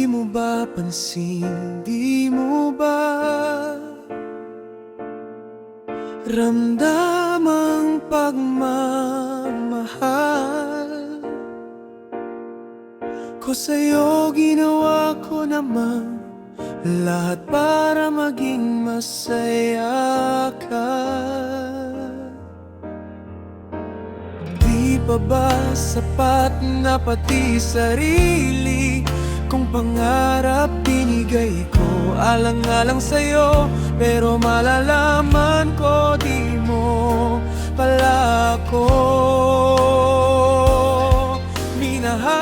Di mo ba pansin, di mo ba ramdam ang pagmamahal ko sa'yo? Ginawa ko naman lahat para maging masaya ka. Di pa ba sapat na pati sarili kung pangarap binigay ko alang-alang sa'yo? Pero malalaman ko di mo pala ako minahal.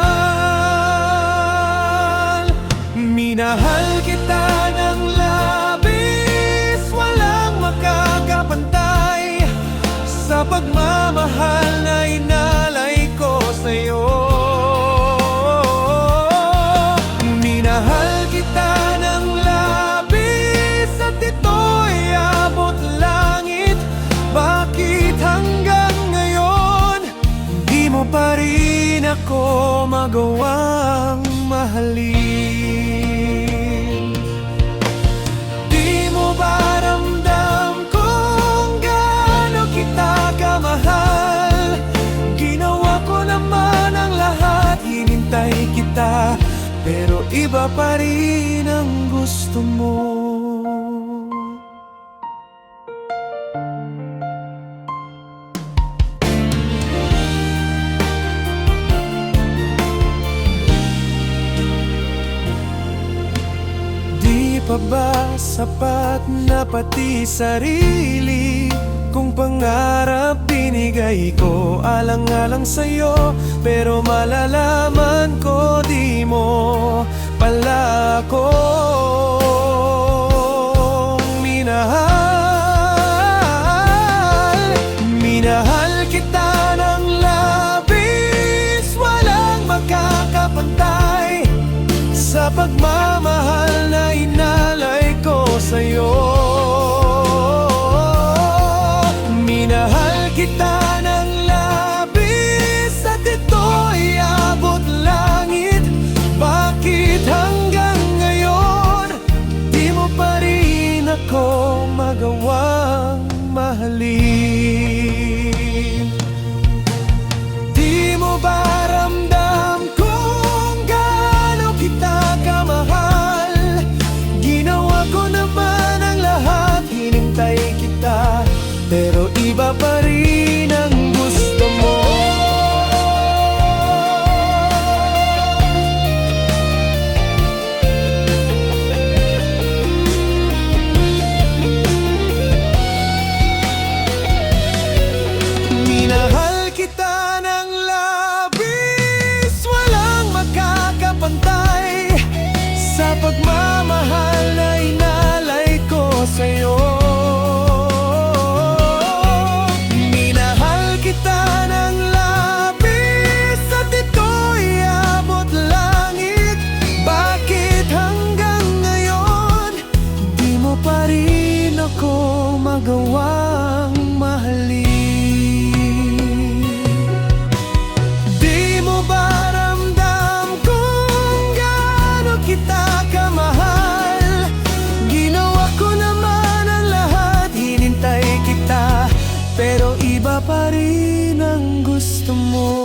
Minahal kita ng labis, walang makakapantay sa pagmamahal na inalay ko sa'yo. Minahal kita ng labis at ito'y abot langit. Bakit hanggang ngayon di mo pa rin ako magawang mahalin? Di mo ba ramdam kung gaano kita kamahal? Ginawa ko naman ang lahat, hinintay kita, pero iba pa rin ang gusto mo. Di pa ba sapat na pati sarili kung pangarap binigay ko alang-alang sa'yo? Pero malalaman ko di mo pala ako minahal. Minahal kita ng labis, walang makakapantay sa pagmamahal na inalay ko sa'yo. Minahal kita ng labis at ito'y abot langit. Bakit hanggang ngayon di mo pa rin ako magawang mahalin? Di mo ba ramdam kung gaano kita kamahal? Ginawa ko naman ang lahat, hinintay kita, pero iba pa rin ang gusto mo. Minahal kita ng labis, walang makakapantay sa pagmamahal na inalay ko sa'yo. Minahal kita ng labis at ito'y abot langit. Bakit hanggang ngayon di mo pa rin ako magawang mahalin? Di mo ba ramdam kung gaano kita kamahal? Ginawa ko naman ang lahat, hinintay kita, pero iba pa rin ang gusto mo.